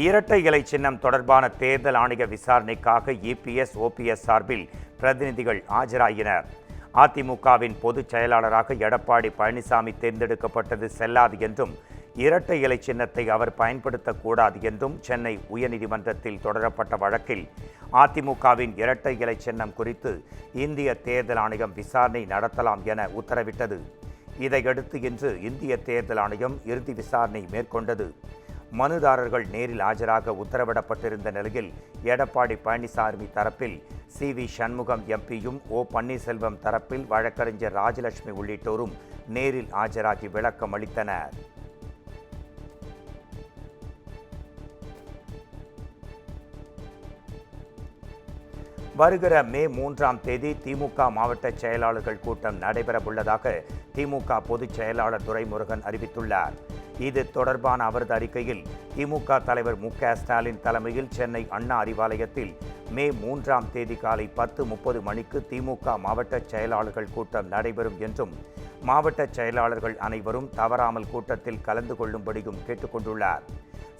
இரட்டை இலை சின்னம் தொடர்பான தேர்தல் ஆணைய விசாரணைக்காக இபிஎஸ் ஓபிஎஸ் சார்பில் பிரதிநிதிகள் ஆஜராகினர். அதிமுகவின் பொதுச் செயலாளராக எடப்பாடி பழனிசாமி தேர்ந்தெடுக்கப்பட்டது செல்லாது என்றும், இரட்டை இலை சின்னத்தை அவர் பயன்படுத்தக்கூடாது என்றும் சென்னை உயர்நீதிமன்றத்தில் தொடரப்பட்ட வழக்கில் அதிமுகவின் இரட்டை இலை சின்னம் குறித்து இந்திய தேர்தல் ஆணையம் விசாரணை நடத்தலாம் என உத்தரவிட்டது. இதையடுத்து இன்று இந்திய தேர்தல் ஆணையம் இறுதி விசாரணை மேற்கொண்டது. மனுதாரர்கள் நேரில் ஆஜராக உத்தரவிடப்பட்டிருந்த நிலையில் எடப்பாடி பழனிசாமி தரப்பில் சி.வி. சண்முகம் எம்பியும், ஓ. பன்னீர்செல்வம் தரப்பில் வழக்கறிஞர் ராஜலட்சுமி உள்ளிட்டோரும் நேரில் ஆஜராகி விளக்கம் அளித்தனர். வருகிற மே 3ஆம் தேதி திமுக மாவட்ட செயலாளர்கள் கூட்டம் நடைபெறவுள்ளதாக திமுக பொதுச் செயலாளர் துரைமுருகன் அறிவித்துள்ளார். இது தொடர்பான அவரது அறிக்கையில், திமுக தலைவர் மு.க. ஸ்டாலின் தலைமையில் சென்னை அண்ணா அறிவாலயத்தில் மே 3ஆம் தேதி காலை 10:30 மணிக்கு திமுக மாவட்ட செயலாளர்கள் கூட்டம் நடைபெறும் என்றும், மாவட்ட செயலாளர்கள் அனைவரும் தவறாமல் கூட்டத்தில் கலந்து கொள்ளும்படியும் கேட்டுக்கொண்டுள்ளார்.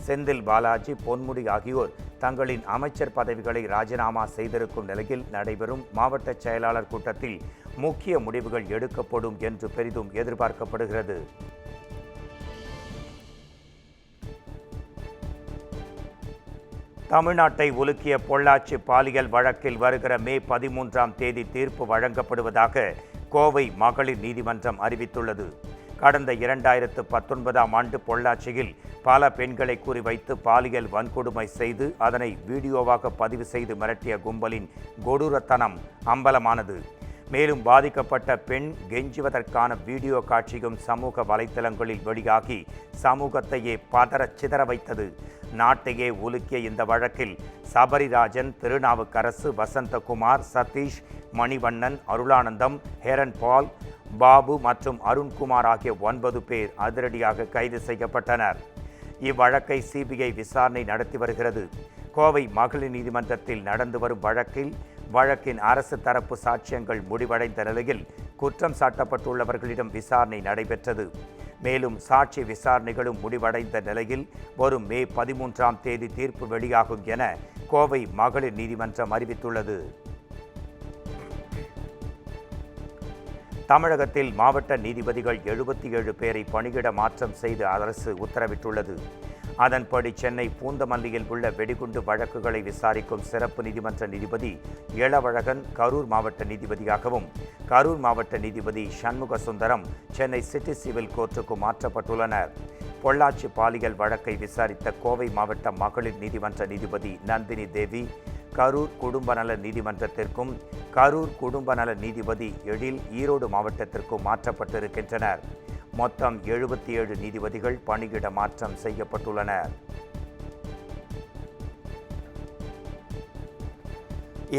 செந்தில் பாலாஜி, பொன்முடி ஆகியோர் தங்களின் அமைச்சர் பதவிகளை ராஜினாமா செய்திருக்கும் நிலையில் நடைபெறும் மாவட்ட செயலாளர் கூட்டத்தில் முக்கிய முடிவுகள் எடுக்கப்படும் என்று பெரிதும் எதிர்பார்க்கப்படுகிறது. தமிழ்நாட்டை உலுக்கிய பொள்ளாச்சி பாலியல் வழக்கில் வருகிற மே 13ஆம் தேதி தீர்ப்பு வழங்கப்படுவதாக கோவை மகளிர் நீதிமன்றம் அறிவித்துள்ளது. கடந்த 2019ஆம் ஆண்டு பொள்ளாச்சியில் பல பெண்களை குறிவைத்து பாலியல் வன்கொடுமை செய்து அதனை வீடியோவாக பதிவு செய்து மிரட்டிய கும்பலின் கொடூரத்தனம் அம்பலமானது. மேலும் பாதிக்கப்பட்ட பெண் கெஞ்சுவதற்கான வீடியோ காட்சியும் சமூக வலைத்தளங்களில் வெளியாகி சமூகத்தையே பதறச் சிதற வைத்தது. நாட்டையே உலுக்கிய இந்த வழக்கில் சபரிராஜன், திருநாவுக்கரசு, வசந்தகுமார், சதீஷ், மணிவண்ணன், அருளானந்தம், ஹேரன் பால், பாபு மற்றும் அருண்குமார் ஆகிய 9 பேர் அதிரடியாக கைது செய்யப்பட்டனர். இவ்வழக்கை சிபிஐ விசாரணை நடத்தி வருகிறது. கோவை மகளிர் நீதிமன்றத்தில் நடந்து வரும் வழக்கின் அரசு தரப்பு சாட்சியங்கள் முடிவடைந்த நிலையில் குற்றம் சாட்டப்பட்டுள்ளவர்களிடம் விசாரணை நடைபெற்றது. மேலும் சாட்சி விசாரணைகளும் முடிவடைந்த நிலையில் வரும் மே 13ஆம் தேதி தீர்ப்பு வெளியாகும் என கோவை மகளிர் நீதிமன்றம் அறிவித்துள்ளது. தமிழகத்தில் மாவட்ட நீதிபதிகள் 77 பேரை பணியிட மாற்றம் செய்து அரசு உத்தரவிட்டுள்ளது. அதன்படி சென்னை பூந்தமல்லியில் உள்ள வெடிகுண்டு வழக்குகளை விசாரிக்கும் சிறப்பு நீதிமன்ற நீதிபதி இளவழகன் கரூர் மாவட்ட நீதிபதியாகவும், கரூர் மாவட்ட நீதிபதி சண்முக சுந்தரம் சென்னை சிட்டி சிவில் கோர்ட்டுக்கு மாற்றப்பட்டுள்ளனர். பொள்ளாச்சி பாலியல் வழக்கை விசாரித்த கோவை மாவட்ட மகளிர் நீதிமன்ற நீதிபதி நந்தினி தேவி கரூர் குடும்ப நல நீதிமன்றத்திற்கும், கரூர் குடும்ப நல நீதிபதி எழில் ஈரோடு மாவட்டத்திற்கும் மாற்றப்பட்டிருக்கின்றனர். மொத்தம் 77 நீதிபதிகள் பணியிட மாற்றம் செய்யப்பட்டுள்ளனர்.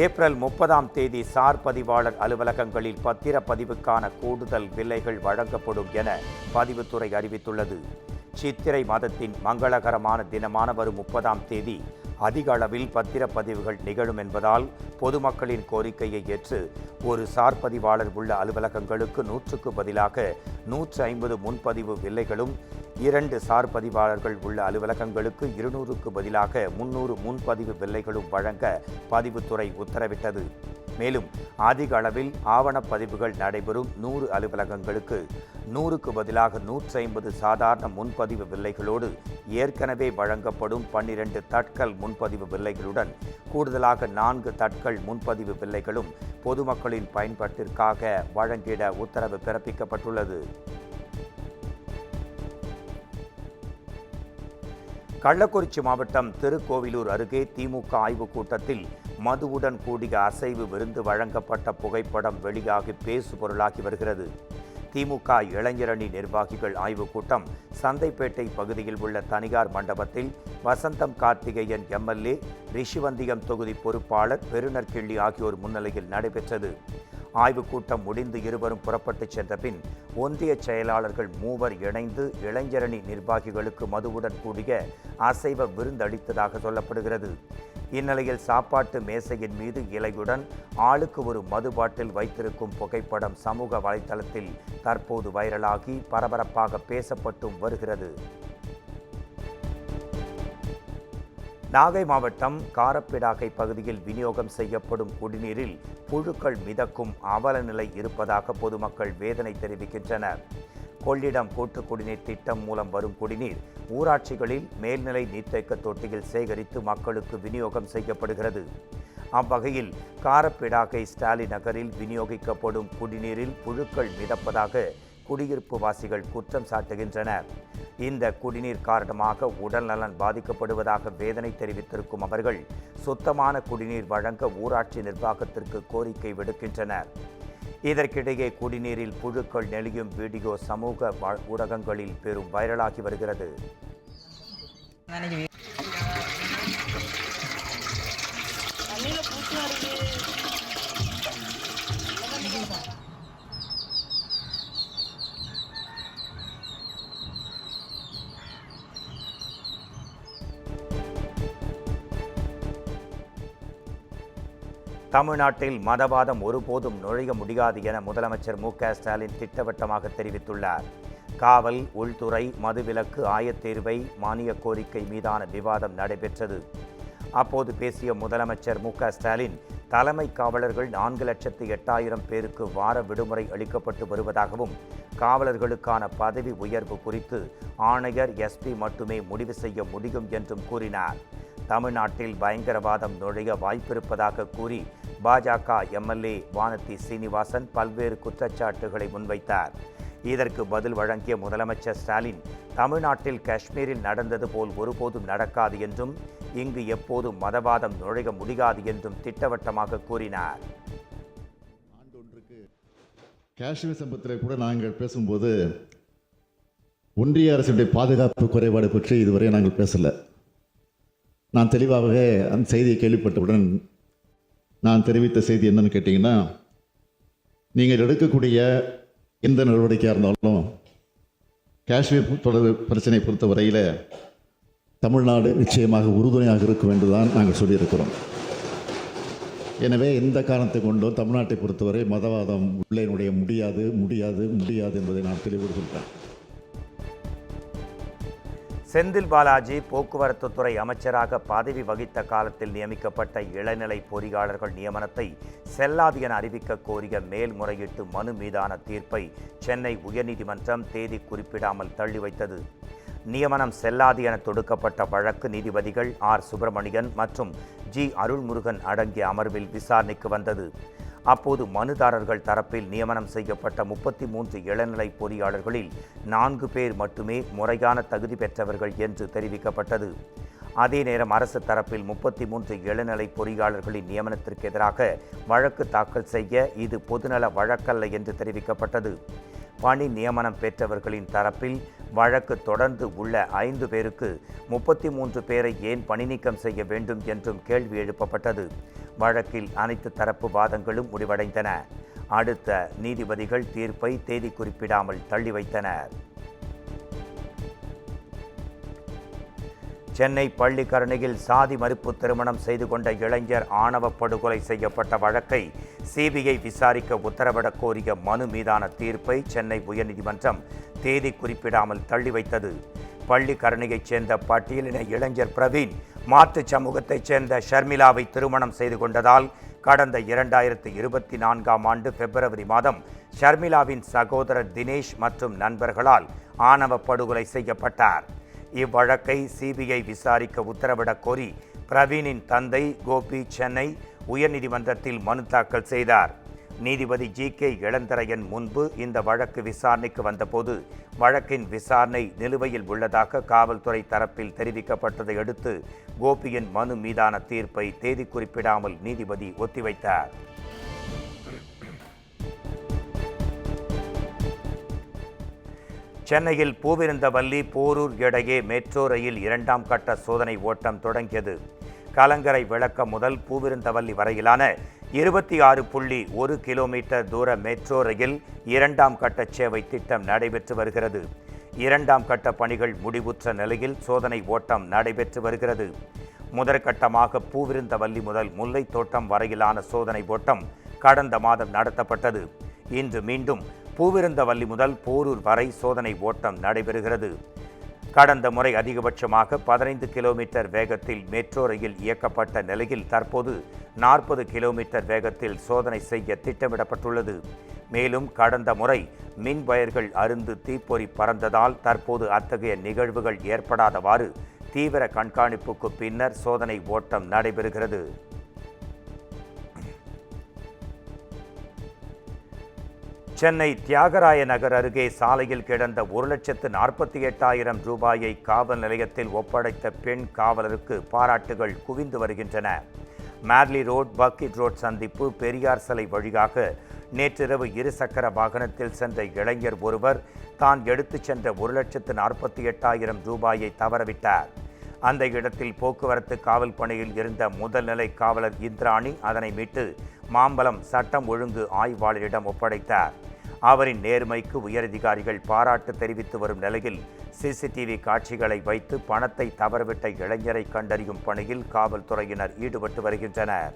ஏப்ரல் 30ஆம் தேதி சார் பதிவாளர் அலுவலகங்களில் பத்திரப்பதிவுக்கான கூடுதல் வில்லைகள் வழங்கப்படும் என பதிவுத்துறை அறிவித்துள்ளது. சித்திரை மாதத்தின் மங்களகரமான தினமான வரும் 30ஆம் தேதி அதிக அளவில் பத்திரப்பதிவுகள் நிகழும் என்பதால் பொதுமக்களின் கோரிக்கையை ஏற்று ஒரு சார் பதிவாளர் உள்ள அலுவலகங்களுக்கு 100க்கு பதிலாக 150 முன்பதிவு வில்லைகளும், 2 சார் பதிவாளர்கள் உள்ள அலுவலகங்களுக்கு 200க்கு பதிலாக 300 முன்பதிவு வில்லைகளும் வழங்க பதிவுத்துறை உத்தரவிட்டது. மேலும் அதிக அளவில் ஆவணப்பதிவுகள் நடைபெறும் 100 அலுவலகங்களுக்கு 100க்கு பதிலாக 150 சாதாரண முன்பதிவு வில்லைகளோடு ஏற்கனவே வழங்கப்படும் 12 தட்கல் முன்பதிவு வில்லைகளுடன் கூடுதலாக 4 தட்கல் முன்பதிவு வில்லைகளும் பொதுமக்களின் பயன்பாட்டிற்காக வழங்கிட உத்தரவு பிறப்பிக்கப்பட்டுள்ளது. கள்ளக்குறிச்சி மாவட்டம் திருக்கோவிலூர் அருகே திமுக ஆய்வுக் கூட்டத்தில் மதுவுடன் கூடிய அசைவு விருந்து வழங்கப்பட்ட புகைப்படம் வெளியாகி பேசுபொருளாகி வருகிறது. திமுக இளைஞரணி நிர்வாகிகள் ஆய்வுக் கூட்டம் சந்தைப்பேட்டை பகுதியில் உள்ள தனியார் மண்டபத்தில் வசந்தம் கார்த்திகேயன் எம்எல்ஏ, ரிஷிவந்தியம் தொகுதி பொறுப்பாளர் பெருநற்கிள்ளி ஆகியோர் முன்னிலையில் நடைபெற்றது. ஆய்வுக் கூட்டம் முடிந்து இருவரும் புறப்பட்டு சென்ற பின் ஒன்றிய செயலாளர்கள் 3 இணைந்து இளைஞரணி நிர்வாகிகளுக்கு மதுவுடன் கூடிய அசைவ விருந்தளித்ததாக சொல்லப்படுகிறது. இந்நிலையில் சாப்பாட்டு மேசையின் மீது இலையுடன் ஆளுக்கு ஒரு மது பாட்டில் வைத்திருக்கும் புகைப்படம் சமூக வலைதளத்தில் தற்போது வைரலாகி பரபரப்பாக பேசப்பட்டும் வருகிறது. நாகை மாவட்டம் காரப்பிடாகை பகுதியில் விநியோகம் செய்யப்படும் குடிநீரில் புழுக்கள் மிதக்கும் அவல நிலை இருப்பதாக பொதுமக்கள் வேதனை தெரிவிக்கின்றனர். கொள்ளிடம் கூட்டு குடிநீர் திட்டம் மூலம் வரும் குடிநீர் ஊராட்சிகளில் மேல்நிலை நீர்த்தேக்க தொட்டியில் சேகரித்து மக்களுக்கு விநியோகம் செய்யப்படுகிறது. அவ்வகையில் காரப்பிடாகை ஸ்டாலின் நகரில் விநியோகிக்கப்படும் குடிநீரில் புழுக்கள் மிதப்பதாக குடியிருப்பு வாசிகள் குற்றம் சாட்டுகின்றனர். இந்த குடிநீர் காரணமாக உடல் நலன் பாதிக்கப்படுவதாக வேதனை தெரிவித்திருக்கும் அவர்கள் சுத்தமான குடிநீர் வழங்க ஊராட்சி நிர்வாகத்திற்கு கோரிக்கை விடுக்கின்றனர். இதற்கிடையே குடிநீரில் புழுக்கள் நெளியும் வீடியோ சமூக ஊடகங்களில் பெரும் வைரலாகி வருகிறது. தமிழ்நாட்டில் மதவாதம் ஒருபோதும் நுழைய முடியாது என முதலமைச்சர் மு.க.ஸ்டாலின் திட்டவட்டமாக தெரிவித்துள்ளார். காவல், உள்துறை, மதுவிலக்கு, ஆயத்தேர்வை மானிய கோரிக்கை மீதான விவாதம் நடைபெற்றது. அப்போது பேசிய முதலமைச்சர் மு.க.ஸ்டாலின், தலைமை காவலர்கள் 4,08,000 பேருக்கு வார விடுமுறை அளிக்கப்பட்டு வருவதாகவும், காவலர்களுக்கான பதவி உயர்வு குறித்து ஆணையர், எஸ்பி மட்டுமே முடிவு செய்ய முடியும் என்றும் கூறினார். தமிழ்நாட்டில் பயங்கரவாதம் நுழைய வாய்ப்பிருப்பதாக கூறி பாஜக எம்எல்ஏ வானதி சீனிவாசன் பல்வேறு குற்றச்சாட்டுகளை முன்வைத்தார். இதற்கு பதில் வழங்கிய முதலமைச்சர் ஸ்டாலின், தமிழ்நாட்டில் காஷ்மீரில் நடந்தது போல் ஒருபோதும் நடக்காது என்றும், இங்கு எப்போதும் மதவாதம் நுழைய முடியாது என்றும் திட்டவட்டமாக கூறினார். காஷ்மீர் சம்பவத்தில் கூட நாங்கள் பேசும்போது ஒன்றிய அரசுடைய பாதுகாப்பு குறைபாடு பற்றி இதுவரை நாங்கள் பேசலை. நான் தெளிவாக அந்த செய்தியை கேள்விப்பட்டவுடன் நான் தெரிவித்த செய்தி என்னன்னு கேட்டிங்கன்னா, நீங்கள் எடுக்கக்கூடிய எந்த நடவடிக்கையாக இருந்தாலும் காஷ்மீர் தொடர்பு பிரச்சனை பொறுத்த வரையில் தமிழ்நாடு நிச்சயமாக உறுதுணையாக இருக்கும் என்று தான் நாங்கள் சொல்லியிருக்கிறோம். எனவே எந்த காரணத்தை கொண்டோ தமிழ்நாட்டை பொறுத்தவரை மதவாதம் உள்ளே நுழைய முடியாது முடியாது முடியாது என்பதை நான் தெளிவோடு சொல்கிறேன். செந்தில் பாலாஜி போக்குவரத்து துறை அமைச்சராக பதவி வகித்த காலத்தில் நியமிக்கப்பட்ட இளநிலை பொறியாளர்கள் நியமனத்தை செல்லாது என அறிவிக்க கோரிய மேல்முறையீட்டு மனு மீதான தீர்ப்பை சென்னை உயர்நீதிமன்றம் தேதி குறிப்பிடாமல் தள்ளி வைத்தது. நியமனம் செல்லாது என தொடுக்கப்பட்ட வழக்கு நீதிபதிகள் ஆர். சுப்பிரமணியன் மற்றும் ஜி. அருள்முருகன் அடங்கிய அமர்வில் விசாரணைக்கு வந்தது. அப்போது மனுதாரர்கள் தரப்பில் நியமனம் செய்யப்பட்ட 33 இளநிலை பொறியாளர்களில் 4 பேர் மட்டுமே முறையான தகுதி பெற்றவர்கள் என்று தெரிவிக்கப்பட்டது. அதே நேரம் அரசு தரப்பில் 33 இளநிலை பொறியாளர்களின் நியமனத்திற்கு எதிராக வழக்கு தாக்கல் செய்ய இது பொதுநல வழக்கல்ல என்று தெரிவிக்கப்பட்டது. பணி நியமனம் பெற்றவர்களின் தரப்பில் வழக்கு தொடர்ந்து உள்ள 5 பேருக்கு 33 பேரை ஏன் பணி நீக்கம் செய்ய வேண்டும் என்றும் கேள்வி எழுப்பப்பட்டது. வழக்கில் அனைத்து தரப்பு வாதங்களும் முடிவடைந்தன. அடுத்த நீதிபதிகள் தீர்ப்பை தேதி குறிப்பிடாமல் தள்ளி வைத்தனர். சென்னை பள்ளிக்கரணையில் சாதி மறுப்பு திருமணம் செய்து கொண்ட இளைஞர் ஆணவ படுகொலை செய்யப்பட்ட வழக்கை சிபிஐ விசாரிக்க உத்தரவிடக் கோரிய மனு மீதான தீர்ப்பை சென்னை உயர்நீதிமன்றம் தேதி குறிப்பிடாமல் தள்ளி வைத்தது. பள்ளிக்கரணையைச் சேர்ந்த பட்டியலின இளைஞர் பிரவீன் மாற்றுச் சமூகத்தைச் சேர்ந்த ஷர்மிளாவை திருமணம் செய்து கொண்டதால் கடந்த 2024ஆம் ஆண்டு பிப்ரவரி மாதம் ஷர்மிளாவின் சகோதரர் தினேஷ் மற்றும் நண்பர்களால் ஆணவ படுகொலை செய்யப்பட்டார். இவ்வழக்கை சிபிஐ விசாரிக்க உத்தரவிடக் கோரி பிரவீனின் தந்தை கோபி சென்னை உயர்நீதிமன்றத்தில் மனு தாக்கல் செய்தார். நீதிபதி ஜி.கே. இளந்தரையன் முன்பு இந்த வழக்கு விசாரணைக்கு வந்தபோது வழக்கின் விசாரணை நிலுவையில் உள்ளதாக காவல்துறை தரப்பில் தெரிவிக்கப்பட்டதை அடுத்து கோபியின் மனு மீதான தீர்ப்பை தேதி குறிப்பிடாமல் நீதிபதி ஒத்திவைத்தார். சென்னையில் பூவிருந்தவல்லி போரூர் இடையே மெட்ரோ ரயில் 2ஆம் கட்ட சோதனை ஓட்டம் தொடங்கியது. கலங்கரை விளக்கம் முதல் பூவிருந்தவல்லி வரையிலான 26.1 கிலோமீட்டர் தூர மெட்ரோ ரயில் 2ஆம் கட்ட சேவை திட்டம் நடைபெற்று வருகிறது. 2ஆம் கட்ட பணிகள் முடிவுற்ற நிலையில் சோதனை ஓட்டம் நடைபெற்று வருகிறது. முதற்கட்டமாக பூவிருந்தவல்லி முதல் முல்லை தோட்டம் வரையிலான சோதனை ஓட்டம் கடந்த மாதம் நடத்தப்பட்டது. இன்று மீண்டும் பூவிருந்தவல்லி முதல் போரூர் வரை சோதனை ஓட்டம் நடைபெறுகிறது. கடந்த முறை அதிகபட்சமாக 15 கிலோமீட்டர் வேகத்தில் மெட்ரோ ரயில் இயக்கப்பட்ட நிலையில் தற்போது 40 கிலோமீட்டர் வேகத்தில் சோதனை செய்ய திட்டமிடப்பட்டுள்ளது. மேலும் கடந்த முறை மின் வயர்கள் அறுந்து தீப்பொறி பறந்ததால் தற்போது அத்தகைய நிகழ்வுகள் ஏற்படாதவாறு தீவிர கண்காணிப்புக்கு பின்னர் சோதனை ஓட்டம் நடைபெறுகிறது. சென்னை தியாகராய நகர் அருகே சாலையில் கிடந்த 1,48,000 ரூபாயை காவல் நிலையத்தில் ஒப்படைத்த பெண் காவலருக்கு பாராட்டுகள் குவிந்து வருகின்றன. மேர்லி ரோட் பக்கெட் ரோட் சந்திப்பு பெரியார் சிலை வழியாக நேற்றிரவு இருசக்கர வாகனத்தில் சென்ற இளைஞர் ஒருவர் தான் எடுத்துச் சென்ற 1,48,000 ரூபாயை தவறவிட்டார். அந்த இடத்தில் போக்குவரத்து காவல் பணியில் இருந்த முதல்நிலை காவலர் இந்திராணி அதனை மீட்டு மாம்பலம் சட்டம் ஒழுங்கு ஆய்வாளரிடம் ஒப்படைத்தார். அவரின் நேர்மைக்கு உயரதிகாரிகள் பாராட்டு தெரிவித்து வரும் நிலையில் சிசிடிவி காட்சிகளை வைத்து பணத்தை தவறவிட்ட இளைஞரை கண்டறியும் பணியில் காவல்துறையினர் ஈடுபட்டு வருகின்றனர்.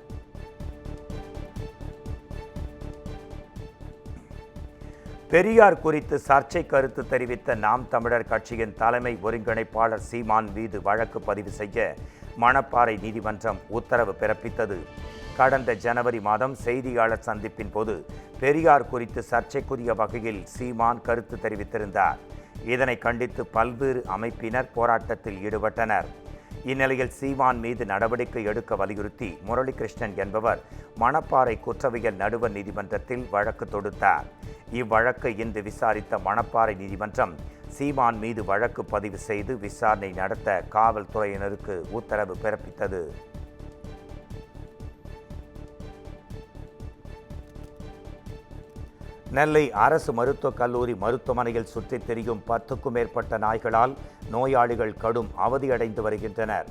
பெரியார் குறித்து சர்ச்சை கருத்து தெரிவித்த நாம் தமிழர் கட்சியின் தலைமை ஒருங்கிணைப்பாளர் சீமான் மீது வழக்கு பதிவு செய்ய மணப்பாறை நீதிமன்றம் உத்தரவு பிறப்பித்தது. கடந்த ஜனவரி மாதம் செய்தியாளர் சந்திப்பின் போது பெரியார் குறித்து சர்ச்சைக்குரிய வகையில் சீமான் கருத்து தெரிவித்திருந்தார். இதனை கண்டித்து பல்வேறு அமைப்பினர் போராட்டத்தில் ஈடுபட்டனர். இந்நிலையில் சீமான் மீது நடவடிக்கை எடுக்க வலியுறுத்தி முரளிகிருஷ்ணன் என்பவர் மணப்பாறை குற்றவியல் நடுவர் நீதிமன்றத்தில் வழக்கு தொடுத்தார். இவ்வழக்கை இன்று விசாரித்த மணப்பாறை நீதிமன்றம் சீமான் மீது வழக்கு பதிவு செய்து விசாரணை நடத்த காவல்துறையினருக்கு உத்தரவு பிறப்பித்தது. நெல்லை அரசு மருத்துவக் கல்லூரி மருத்துவமனையில் சுற்றித் திரியும் 10க்கும் மேற்பட்ட நாய்களால் நோயாளிகள் கடும் அவதியடைந்து வருகின்றனர்.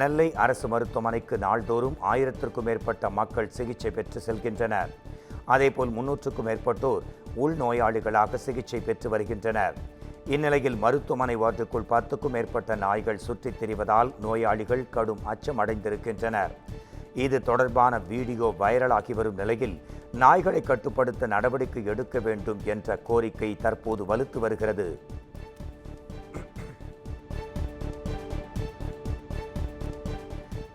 நெல்லை அரசு மருத்துவமனைக்கு நாள்தோறும் 1000க்கும் மேற்பட்ட மக்கள் சிகிச்சை பெற்று செல்கின்றனர். அதேபோல் 300க்கும் மேற்பட்டோர் உள்நோயாளிகளாக சிகிச்சை பெற்று வருகின்றனர். இந்நிலையில் மருத்துவமனை வார்டுக்குள் 10க்கும் மேற்பட்ட நாய்கள் சுற்றித் திரிவதால் நோயாளிகள் கடும் அச்சம் அடைந்திருக்கின்றனர். இது தொடர்பான வீடியோ வைரலாகி வரும் நிலையில் நாய்களை கட்டுப்படுத்த நடவடிக்கை எடுக்க வேண்டும் என்ற கோரிக்கை தற்போது வலுத்து வருகிறது.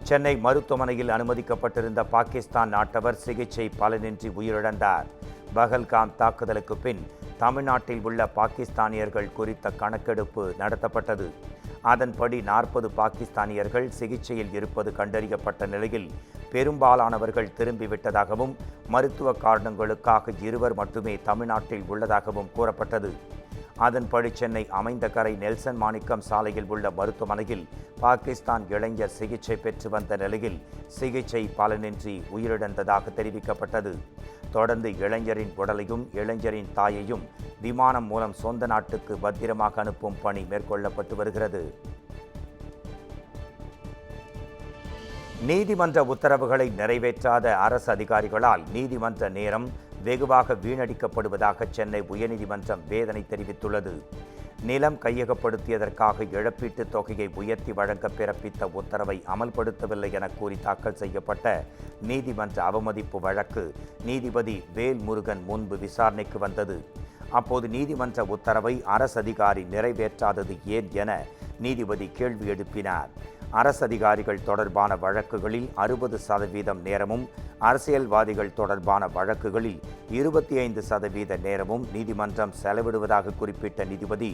சென்னை மருத்துவமனையில் அனுமதிக்கப்பட்டிருந்த பாகிஸ்தான் நாட்டவர் சிகிச்சை பலனின்றி உயிரிழந்தார். பஹல்காம் தாக்குதலுக்கு பின் தமிழ்நாட்டில் உள்ள பாகிஸ்தானியர்கள் குறித்த கணக்கெடுப்பு நடத்தப்பட்டது. அதன்படி 40 பாகிஸ்தானியர்கள் சிகிச்சையில் இருப்பது கண்டறியப்பட்ட நிலையில் பெரும்பாலானவர்கள் திரும்பிவிட்டதாகவும் மருத்துவ காரணங்களுக்காக 2 மட்டுமே தமிழ்நாட்டில் உள்ளதாகவும் கூறப்பட்டது. அதன்படி சென்னை அமைந்தகரை நெல்சன் மாணிக்கம் சாலையில் உள்ள மருத்துவமனையில் பாகிஸ்தான் இளைஞர் சிகிச்சை பெற்று வந்த நிலையில் சிகிச்சை பலனின்றி உயிரிழந்ததாக தெரிவிக்கப்பட்டது. தொடர்ந்து இளைஞரின் உடலையும் இளைஞரின் தாயையும் விமானம் மூலம் சொந்த நாட்டுக்கு பத்திரமாக அனுப்பும் பணி மேற்கொள்ளப்பட்டு வருகிறது. நீதிமன்ற உத்தரவுகளை நிறைவேற்றாத அரசு அதிகாரிகளால் நீதிமன்ற நேரம் வெகுவாக வீணடிக்கப்படுவதாக சென்னை உயர்நீதிமன்றம் வேதனை தெரிவித்துள்ளது. நிலம் கையகப்படுத்தியதற்காக இழப்பீட்டுத் தொகையை உயர்த்தி வழங்க பிறப்பித்த உத்தரவை அமல்படுத்தவில்லை என கூறி தாக்கல் செய்யப்பட்ட நீதிமன்ற அவமதிப்பு வழக்கு நீதிபதி வேல்முருகன் முன்பு விசாரணைக்கு வந்தது. அப்போது நீதிமன்ற உத்தரவை அரசு அதிகாரி நிறைவேற்றாதது ஏன் என நீதிபதி கேள்வி எழுப்பினார். அரசு அதிகாரிகள் தொடர்பான வழக்குகளில் 60% நேரமும், அரசியல்வாதிகள் தொடர்பான வழக்குகளில் 25% நேரமும் நீதிமன்றம் செலவிடுவதாக குறிப்பிட்ட நீதிபதி,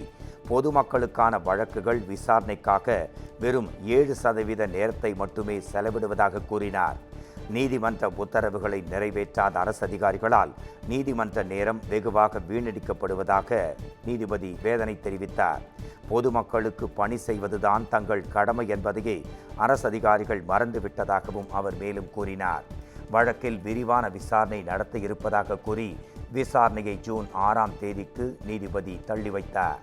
பொதுமக்களுக்கான வழக்குகள் விசாரணைக்காக வெறும் 7% நேரத்தை மட்டுமே செலவிடுவதாக கூறினார். நீதிமன்ற உத்தரவுகளை நிறைவேற்றாத அரசு அதிகாரிகளால் நீதிமன்ற நேரம் வெகுவாக வீணடிக்கப்படுவதாக நீதிபதி வேதனை தெரிவித்தார். பொதுமக்களுக்கு பணி செய்வதுதான் தங்கள் கடமை என்பதையே அரசு அதிகாரிகள் மறந்துவிட்டதாகவும் அவர் மேலும் கூறினார். வழக்கில் விரிவான விசாரணை நடத்த இருப்பதாக கூறி விசாரணையை ஜூன் 6ஆம் தேதிக்கு நீதிபதி தள்ளி வைத்தார்.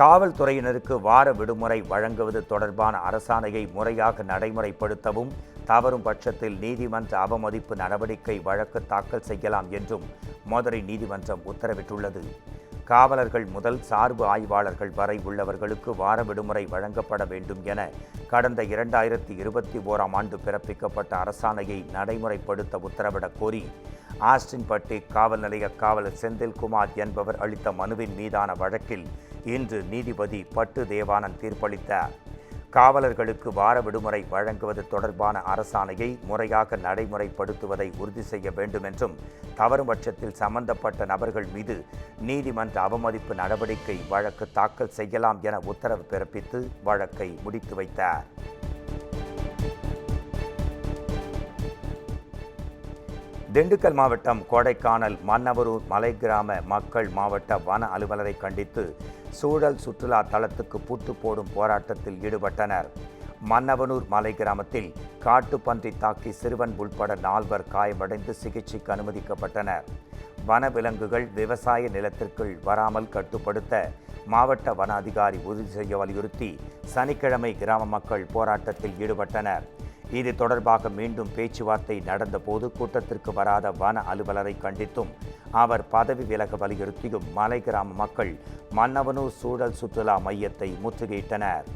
காவல்துறையினருக்கு வார விடுமுறை வழங்குவது தொடர்பான அரசாணையை முறையாக நடைமுறைப்படுத்தவும், தவறும் பட்சத்தில் நீதிமன்ற அவமதிப்பு நடவடிக்கை வழக்கு தாக்கல் செய்யலாம் என்றும் மதுரை நீதிமன்றம் உத்தரவிட்டுள்ளது. காவலர்கள் முதல் சார்பு ஆய்வாளர்கள் வரை உள்ளவர்களுக்கு வார விடுமுறை வழங்கப்பட வேண்டும் என கடந்த 2021ஆம் ஆண்டு பிறப்பிக்கப்பட்ட அரசாணையை நடைமுறைப்படுத்த உத்தரவிடக் கோரி ஆஸ்டின்பட்டி காவல் நிலைய காவலர் செந்தில்குமார் என்பவர் அளித்த மனுவின் மீதான வழக்கில் இன்று நீதிபதி பட்டு தேவானந்த் தீர்ப்பளித்தார். காவலர்களுக்கு வார விடுமுறை வழங்குவது தொடர்பான அரசாணையை முறையாக நடைமுறைப்படுத்துவதை உறுதி செய்ய வேண்டும் என்றும், தவறும் பட்சத்தில் சம்பந்தப்பட்ட நபர்கள் மீது நீதிமன்ற அவமதிப்பு நடவடிக்கை வழக்கு தாக்கல் செய்யலாம் என உத்தரவு பிறப்பித்து வழக்கை முடித்து வைத்தார். திண்டுக்கல் மாவட்டம் கொடைக்கானல் மன்னவரூர் மலை கிராம மக்கள் மாவட்ட வன அலுவலரை கண்டித்து சூழல் சுற்றுலா தளத்துக்கு பூட்டு போடும் போராட்டத்தில் ஈடுபட்டனர். மன்னவனூர் மலை கிராமத்தில் காட்டுப்பன்றி தாக்கி சிறுவன் உள்பட 4 காயமடைந்து சிகிச்சைக்கு அனுமதிக்கப்பட்டனர். வனவிலங்குகள் விவசாய நிலத்திற்குள் வராமல் கட்டுப்படுத்த மாவட்ட வன அதிகாரி உறுதி செய்ய வலியுறுத்தி சனிக்கிழமை கிராம மக்கள் போராட்டத்தில் ஈடுபட்டனர். இது தொடர்பாக மீண்டும் பேச்சுவார்த்தை நடந்தபோது கூட்டத்திற்கு வராத வன அலுவலரை கண்டித்தும் அவர் பதவி விலக வலியுறுத்தியும் மலை கிராம மக்கள் மன்னவனூர் சூழல் சுற்றுலா மையத்தை முற்றுகையிட்டனர்.